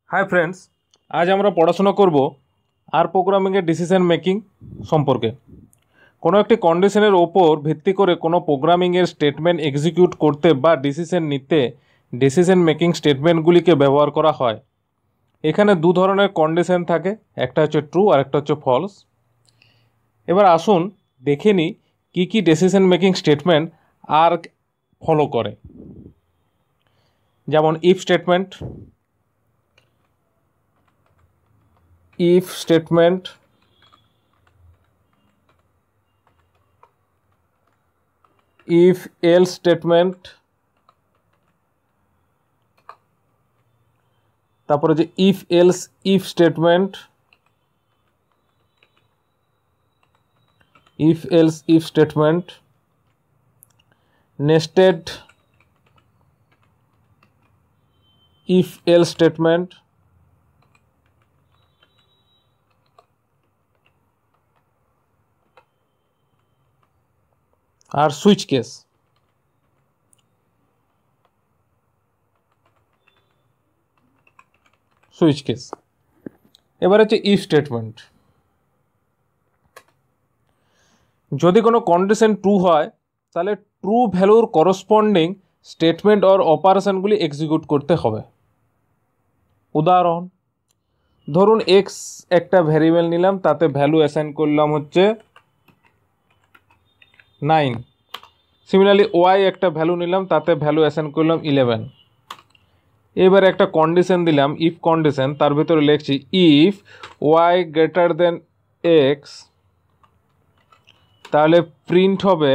Hi friends, आज আমরা পড়াশোনা করব আর প্রোগ্রামিংয়ের ডিসিশন মেকিং সম্পর্কে। কোনো একটি কন্ডিশনের ওপর ভিত্তি করে কোনো প্রোগ্রামিংয়ের স্টেটমেন্ট এক্সিকিউট করতে বা ডিসিশন নিতে ডিসিশন মেকিং স্টেটমেন্টগুলিকে ব্যবহার করা হয়। এখানে দু ধরনের কন্ডিশন থাকে, একটা হচ্ছে ট্রু আর একটা হচ্ছে ফলস। এবার আসুন দেখে নিই কী কী ডিসিশন মেকিং স্টেটমেন্ট আর ফলো করে। যেমন if statement, if statement, if else statement, তারপরে যে if else if statement, if else if statement, nested if else statement, আর সুইচ কেস। সুইচ কেস এবার হচ্ছে ইফ স্টেটমেন্ট। যদি কোনো কন্ডিশন ট্রু হয় তাহলে ট্রু ভ্যালুর করসপন্ডিং স্টেটমেন্ট অর অপারেশনগুলি এক্সিকিউট করতে হবে। উদাহরণ, ধরুন এক্স একটা ভ্যারিয়েবল নিলাম, তাতে ভ্যালু অ্যাসাইন করলাম হচ্ছে 9। সিমিলারলি ওয়াই একটা ভ্যালু নিলাম, তাতে ভ্যালু অ্যাসাইন করলাম 11। এবার একটা কন্ডিশন দিলাম, ইফ কন্ডিশন, তার ভিতরে লিখছি if Y greater than X, তাহলে প্রিন্ট হবে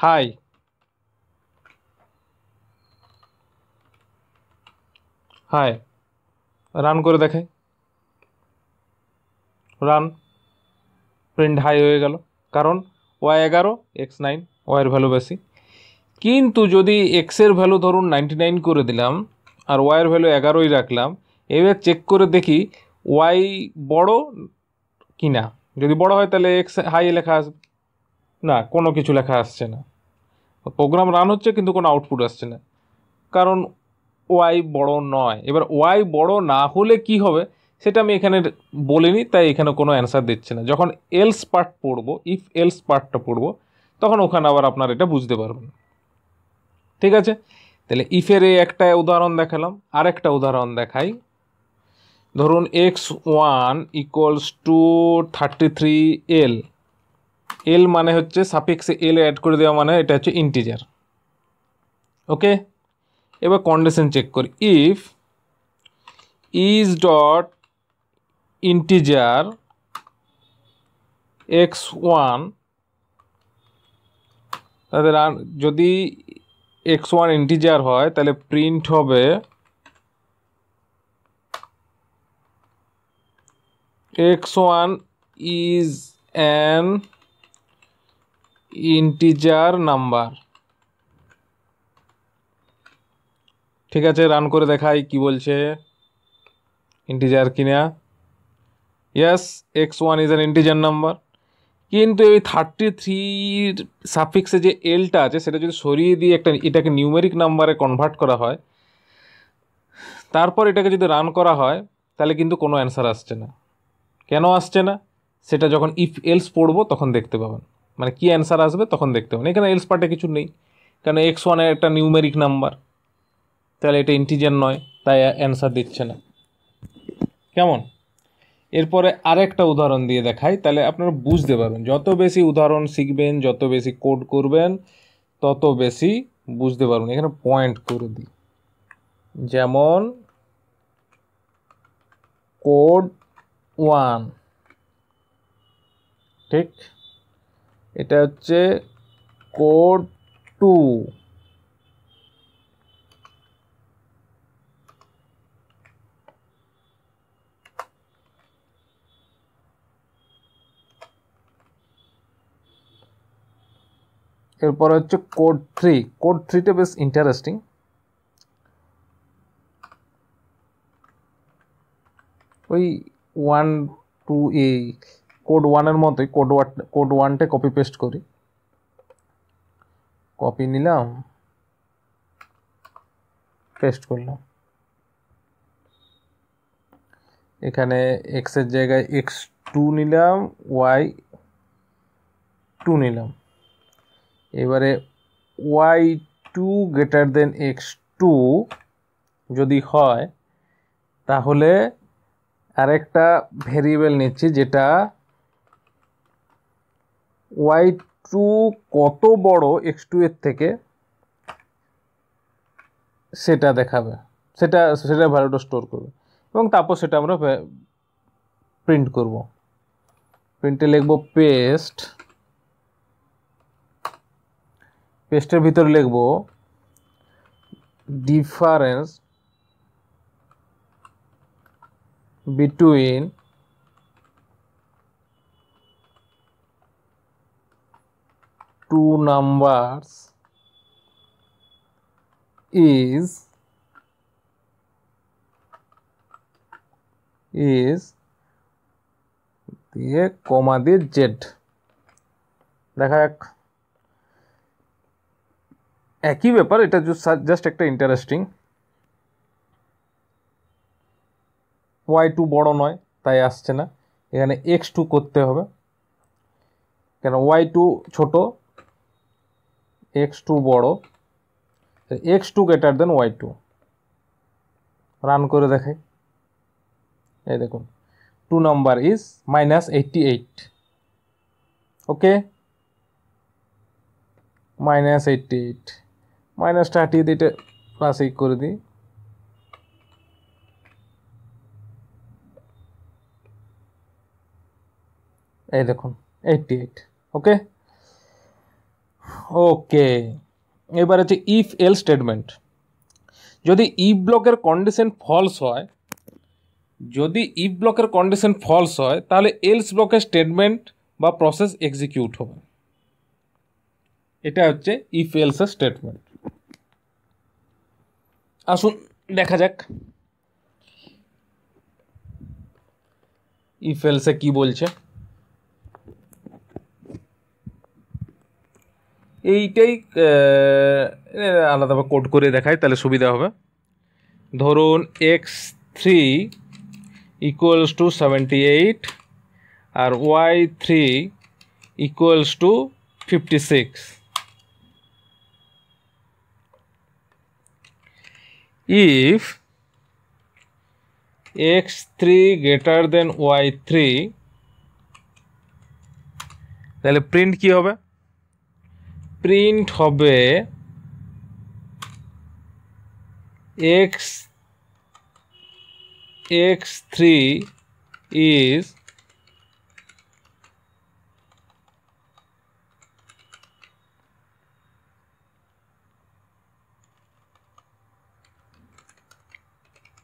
হাই। হাই রান করে দেখাই, রান, প্রিন্ট হাই হয়ে গেল, কারণ ওয়াই 11 এক্স 9, ওয়াইয়ের ভ্যালু বেশি। কিন্তু যদি এক্সের ভ্যালু ধরুন 99 করে দিলাম আর ওয়াইয়ের ভ্যালু 11ই রাখলাম, এবার চেক করে দেখি ওয়াই বড় কি না। যদি বড় হয় তাহলে এক্স হাই লেখা আসবে, না কোনো কিছু লেখা আসছে না। প্রোগ্রাম রান হচ্ছে কিন্তু কোনো আউটপুট আসছে না, কারণ ওয়াই বড় নয়। এবার ওয়াই বড় না হলে কি হবে সেটা আমি এখানে বলিনি, তাই এখানে কোনো অ্যান্সার দিচ্ছে না। যখন এলস পার্ট পড়বো, ইফ এলস পার্টটা পড়বো, তখন ওখানে আবার আপনার এটা বুঝতে পারবেন। ঠিক আছে, তাহলে ইফের একটা উদাহরণ দেখালাম, আরেকটা উদাহরণ দেখাই। ধরুন x1 ইকুয়ালস টু 33l। এল মানে হচ্ছে সাফিক্সে এল অ্যাড করে দেওয়া, মানে এটা হচ্ছে ইন্টিজার। ওকে, এবার কন্ডিশন চেক করি। If is dot integer x1, তাদের যদি x1 ইন্টিজার হয় তাহলে প্রিন্ট হবে x1 is an integer number। ঠিক আছে, রান করে দেখাই কি বলছে, ইন্টিজার কিনা। Yes, x1 is an integer number। কিন্তু এই 33 সাফিক্সে যে এলটা আছে সেটা যদি সরিয়ে দিয়ে এটাকে নিউমেরিক নাম্বারে কনভার্ট করা হয়, তারপর এটাকে যদি রান করা হয়, তাহলে কিন্তু কোনো অ্যান্সার আসছে না। কেন আসছে না সেটা যখন ইফ এলস পড়বো তখন দেখতে পাবেন, মানে কি অ্যান্সার আসবে তখন দেখতে পাবেন। এখানে এলস পার্টে কিছু নেই, কারণ x1 একটা নিউমেরিক নাম্বার, তাহলে এটা ইন্টিজার নয়, তাই অ্যান্সার দিচ্ছে না। কেমন? এরপরে আরেকটা উদাহরণ দিয়ে দেখাই, তাহলে আপনারা বুঝতে পারবেন। যত বেশি উদাহরণ শিখবেন, যত বেশি কোড করবেন, তত বেশি বুঝতে পারবেন। এখানে পয়েন্ট করে দিই, যেমন কোড 1, ঠিক, এটা হচ্ছে কোড 2, এরপরে হচ্ছে কোড 3। কোড 3টা বেশ ইন্টারেস্টিং। ওই 1 2 এই কোড 1-এর মতোই, কোড 1টা কপি পেস্ট করি। কপি নিলাম, পেস্ট করলাম, এখানে এক্সের জায়গায় x2 নিলাম, y2 নিলাম। এবারে y2 গ্রেটার দেন x2 যদি হয় তাহলে আরেকটা ভেরিয়েবল নিচ্ছি, যেটা y2 কত বড় x2 এর থেকে সেটা দেখাবে, সেটা ভ্যালুটা স্টোর করবে এবং তারপর সেটা আমরা প্রিন্ট করব। প্রিন্টে লিখব পেস্টের ভিতরে লিখব difference between two numbers is দিয়ে কমা দিয়ে জেড। দেখা যাক, একই ব্যাপার, এটা জাস্ট একটা ইন্টারেস্টিং। y2 বড় নয় তাই আসছে না, এখানে x2 করতে হবে, কেন y2 ছোট, x2 বড়, x2 greater than y2। Run করে দেখাই, এই দেখুন 2 নাম্বার ইজ -88। ওকে, -88, মাইনাসটা হাটিয়ে দিয়ে এটা প্লাস 8 করে দিই। এই দেখুন 88। ওকে ওকে, এবার হচ্ছে ইফ এলস স্টেটমেন্ট। যদি ইফ ব্লকের কন্ডিশন ফলস হয়, তাহলে এলস ব্লকের স্টেটমেন্ট বা প্রসেস এক্সিকিউট হবে। এটা হচ্ছে ইফ এলস এর স্টেটমেন্ট। আসুন দেখা যাক ইফ এলসে কি বলছে। এইটাই আলাদাভাবে কোড করে দেখায় তাহলে সুবিধা হবে। ধরুন x3 ইকুয়ালস টু 78 আর y3 equals to 56। if x3 greater than y3, তাহলে প্রিন্ট কি হবে? প্রিন্ট হবে x3 is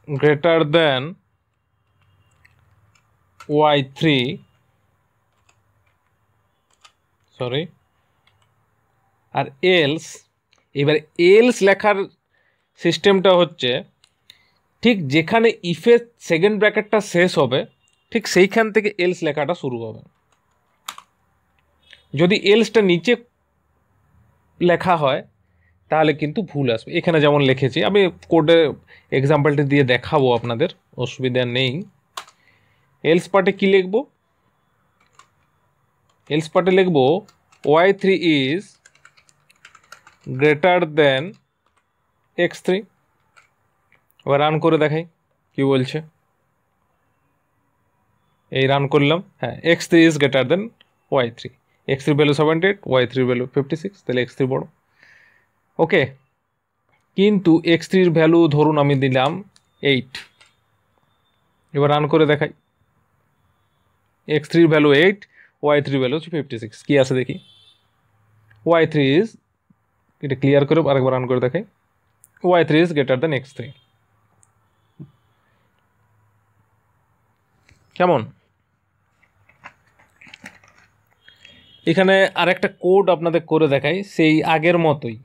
greater than y3, sorry, আর এলস, এবার এলস লেখার সিস্টেমটা হচ্ছে ঠিক যেখানে ইফের সেকেন্ড ব্র্যাকেটটা শেষ হবে ঠিক সেইখান থেকে এলস লেখাটা শুরু হবে। যদি এলসটা নিচে লেখা হয় তাহলে কিন্তু ভুল আসবে। এখানে যেমন লিখেছি, আমি কোডে এক্সাম্পলটা দিয়ে দেখাবো আপনাদের, অসুবিধা নেই। এলস পার্টে কি লিখব? এলস পার্টে লিখব y3 is greater than x3। এবার রান করে দেখাই কি বলছে। এই রান করলাম, হ্যাঁ x3 is greater than y3, x3 value 78, y3 value 56, তাহলে x3 বড়। ওকে, কিন্তু x3 এর ভ্যালু ধরুন আমি দিলাম 8। এবার রান করে দেখাই, x3 এর ভ্যালু 8, y3 ভ্যালু 56, কি আছে দেখি। y3 is, এটা ক্লিয়ার করে আরেকবার রান করে দেখাই, y3 is greater than x3। কেমন? এখানে আরেকটা কোড আপনাদের করে দেখাই, সেই আগের মতোই,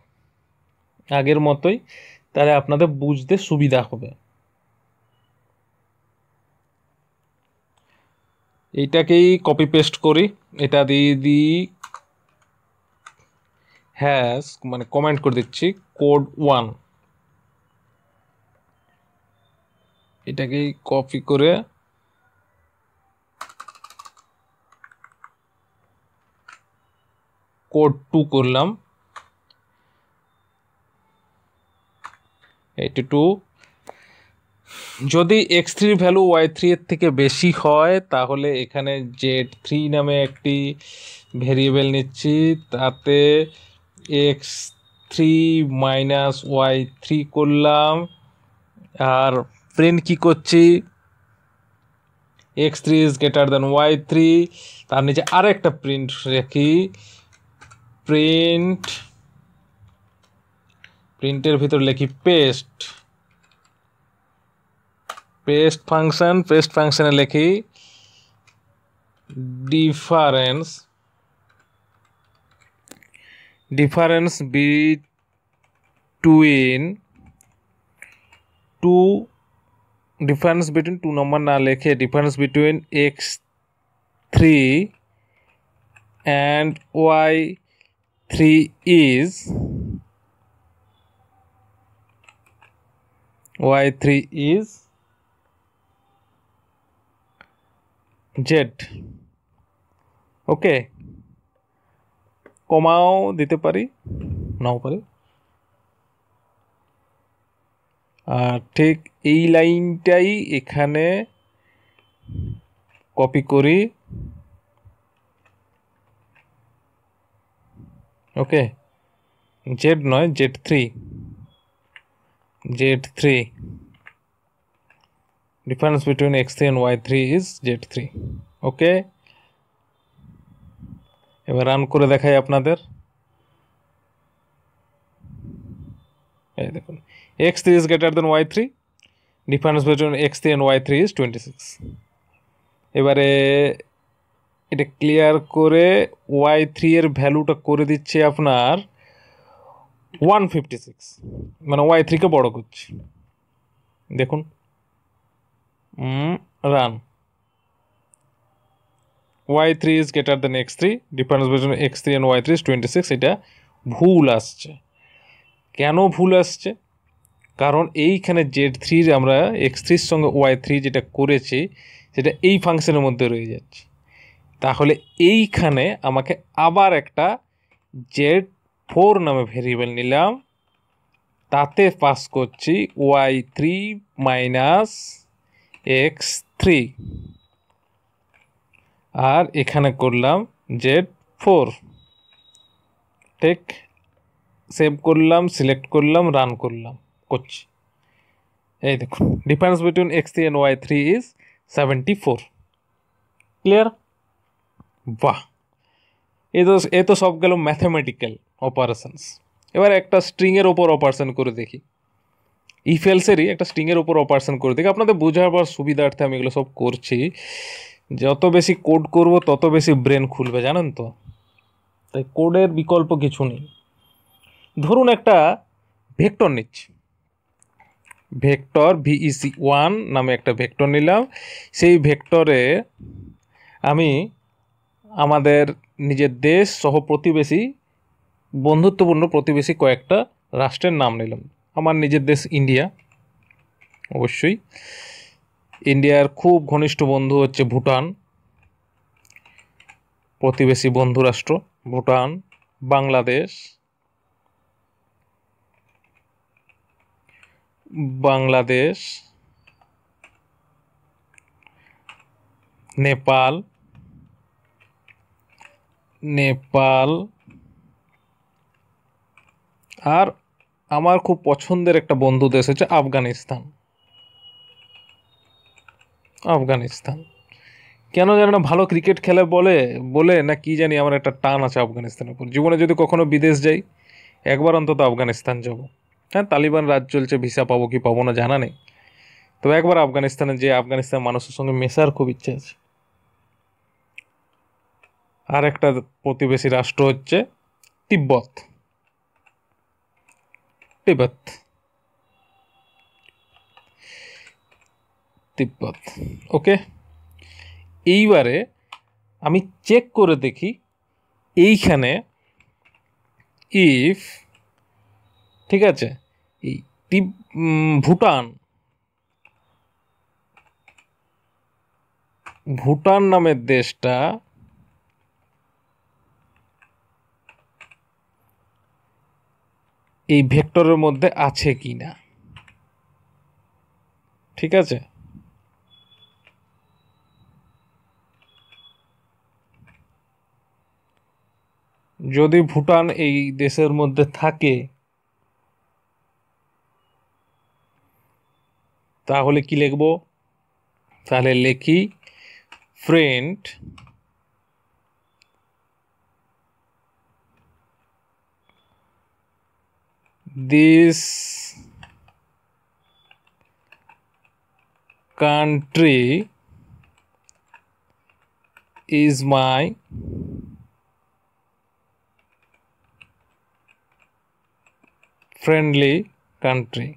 তাহলে আপনাদের বুঝতে সুবিধা হবে। এইটাকেই কপি পেস্ট করি, এটা দিয়ে দিই হ্যাশ, মানে কমেন্ট করে দিচ্ছি কোড 1। এটাকেই কপি করে কোড 2 করলাম, 82। যদি x3 ভ্যালু y3 এর থেকে বেশি হয় তাহলে এখানে z3 নামে একটি ভেরিয়েবল নিচ্ছি, তাতে x3 মাইনাস y3 করলাম, আর প্রিন্ট কি করছি, x3 is greater than y3, তার নিচে আরেকটা প্রিন্ট রাখি, প্রিন্টের ভিতর লিখি পেস্ট ফাংশনে লিখি ডিফারেন্স বিটুইন টু নম্বর না লিখে difference between x3 and y3 is z। ওকে, কমাও দিতে পারি, নাও পারি। আর ঠিক এই লাইনটাই এখানে কপি করি, ওকে, জেড নয় z3 difference between x3 and y3 is z3। ওকে, এবার রান করে দেখাই আপনাদের। এই দেখুন, x3 is greater than y3, difference between x3 and y3 is 26। এবারে এটা ক্লিয়ার করে y3 এর ভ্যালুটা করে দিচ্ছে আপনার 156, মানে y3 কে বড় করছি। দেখুন, run, y3 is greater than x3, difference between x3 and y3 is 26। এটা ভুল আসছে। কেন ভুল আসছে? কারণ এইখানে z3 আমরা x3 সঙ্গে y3 যেটা করেছি সেটা এই ফাংশনের মধ্যে রয়ে যাচ্ছে। তাহলে এইখানে আমাকে আবার একটা z4 নামে ভেরিয়েবল নিলাম, তাতে পাস করছি y3 মাইনাস x3, আর এখানে করলাম z4। ঠিক, সেভ করলাম, সিলেক্ট করলাম, রান করছি। এই দেখুন, difference between x3 and y3 is 74। Clear? বাহ, এ তো সব গেল ম্যাথামেটিক্যাল অপারেশনস। এবার একটা স্ট্রিংয়ের ওপর অপারেশন করে দেখি, ইফ এলসেরই একটা স্ট্রিংয়ের ওপর অপারেশন করে দেখি। আপনাদের বোঝাবার সুবিধার্থে আমি এগুলো সব করছি। যত বেশি কোড করব তত বেশি ব্রেন খুলবে, জানেন তো, তাই কোডের বিকল্প কিছু নেই। ধরুন একটা ভেক্টর নিচ্ছি, ভেক্টর VEC1 নামে একটা ভেক্টর নিলাম। সেই ভেক্টরে আমি আমাদের নিজের দেশ সহ প্রতিবেশী, বন্ধুত্বপূর্ণ প্রতিবেশী কয়েকটা রাষ্ট্রের নাম নিলাম। আমার নিজের দেশ ইন্ডিয়া, অবশ্যই। ইন্ডিয়ার খুব ঘনিষ্ঠ বন্ধু হচ্ছে ভুটান, প্রতিবেশী বন্ধু রাষ্ট্র ভুটান। বাংলাদেশ, নেপাল, আর আমার খুব পছন্দের একটা বন্ধু দেশ হচ্ছে আফগানিস্তান। কেন জানি না, ভালো ক্রিকেট খেলে বলে না কি জানি, আমার একটা টান আছে আফগানিস্তানের উপর। জীবনে যদি কখনো বিদেশ যাই একবার অন্তত আফগানিস্তান যাব। হ্যাঁ, তালিবান রাজ চলছে, ভিসা পাবো কি পাবো না জানা নেই, তবে একবার আফগানিস্তানে যে আফগানিস্তান মানুষের সঙ্গে মেশার খুব ইচ্ছে আছে। আর একটা প্রতিবেশী রাষ্ট্র হচ্ছে তিব্বত। ওকে, এইবারে আমি চেক করে দেখি এইখানে ইফ, ঠিক আছে, এই ভুটান নামের দেশটা এই ভেক্টরের মধ্যে আছে কি না। ঠিক আছে, যদি ভুটান এই দেশের মধ্যে থাকে তাহলে কি লিখব, তাহলে লিখি friend this country is my friendly country।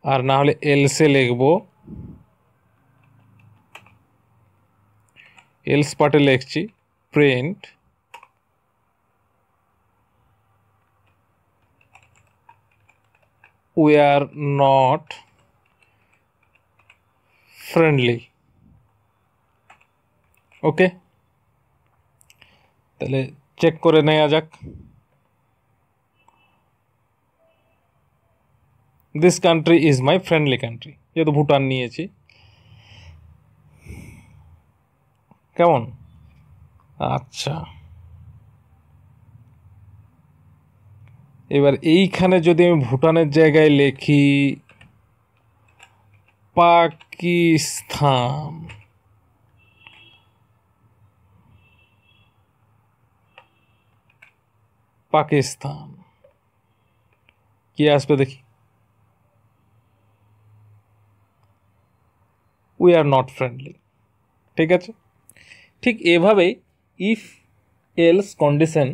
আর না হলে এলসে লিখব, এলস পার্টে লিখছি print we are not friendly। ওকে, তাহলে চেক করে নেওয়া যাক। This country is my friendly country, যেহেতু ভুটান নিয়েছি। কেমন? আচ্ছা, এবার এইখানে যদি আমি ভুটানের জায়গায় লিখি পাকিস্তান, পাকিস্তান কি আসবে দেখি, উই আর নট ফ্রেন্ডলি। ঠিক আছে, ঠিক এভাবেই ইফ এলস কন্ডিশন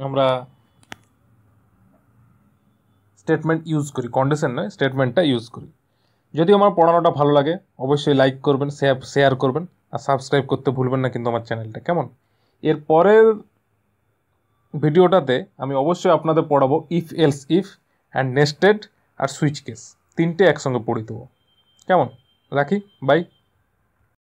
আমরা স্টেটমেন্ট ইউজ করি, কন্ডিশন নয় স্টেটমেন্টটা ইউজ করি। যদি আমার পড়ানোটা ভালো লাগে অবশ্যই লাইক করবেন, শেয়ার করবেন, আর সাবস্ক্রাইব করতে ভুলবেন না কিন্তু আমার চ্যানেলটা। কেমন? এর পরের ভিডিওটাতে আমি অবশ্যই আপনাদের পড়াবো if else if and nested আর সুইচ কেস, তিনটে একসঙ্গে পড়ে দেবো। কেমন? রাখি, বাই।